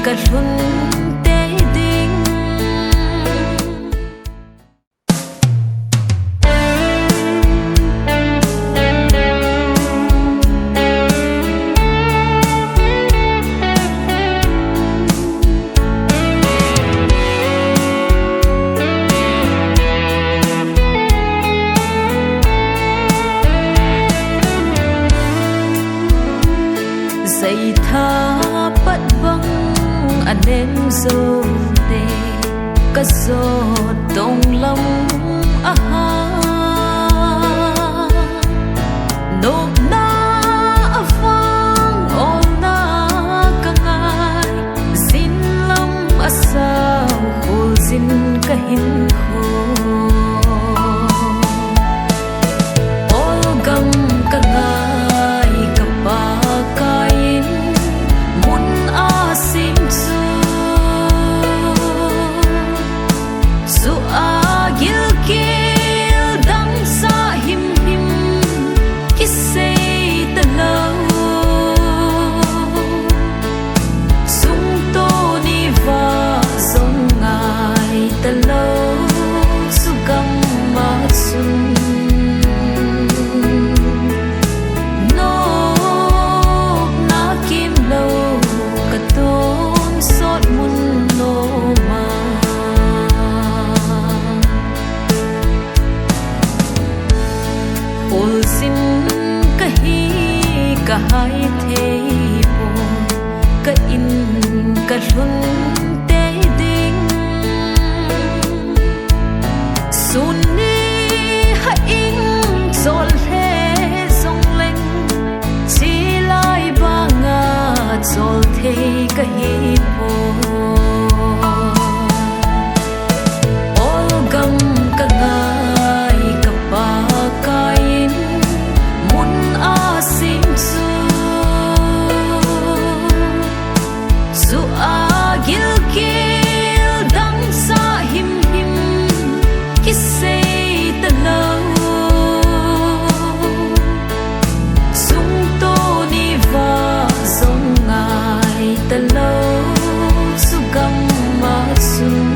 cả luôn tế đinh dây tha bất vắng anh em dâu tê cả gió đông lòng ha nộp na vang ôm na cả ngày xin lòng sao khổ xin cả hin khổ ô gam cả ngày cả ba kain mun a sim su a gil kil dang sa him him kisay tanaw sung to ni va song ngai tanaw sugam ma sung xin cả hi cả hai thế buồn cả in cả luôn tế đinh xuân đi hãy in rồi thế dòng lên chỉ lại ba ngà rồi thế cả hi buồn ô gam cả ngày cả ba cái su a gil kil dang sa him him kisay tanaw sung to ni va song ngai tanaw sugam ma sung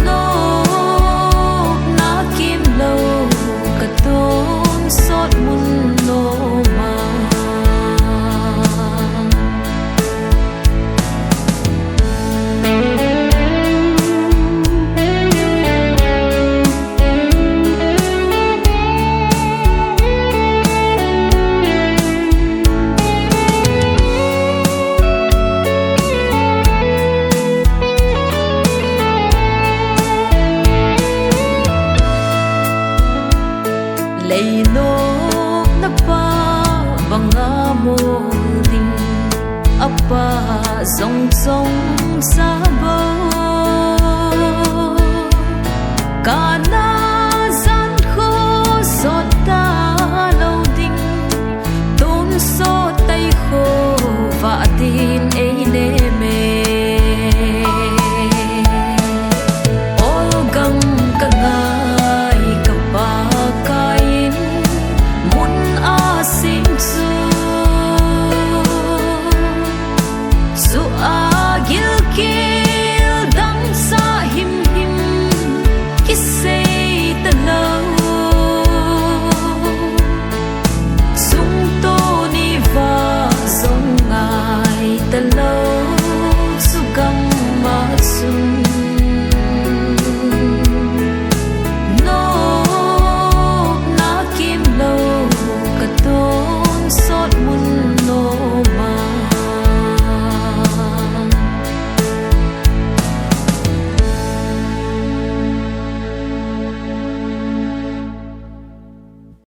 no na kim lo ka ton sot mun no ma lay no na pa vanga mo ding apa zong zong sa bo kana zan kho sot ta lo ding ton so tai kho va ti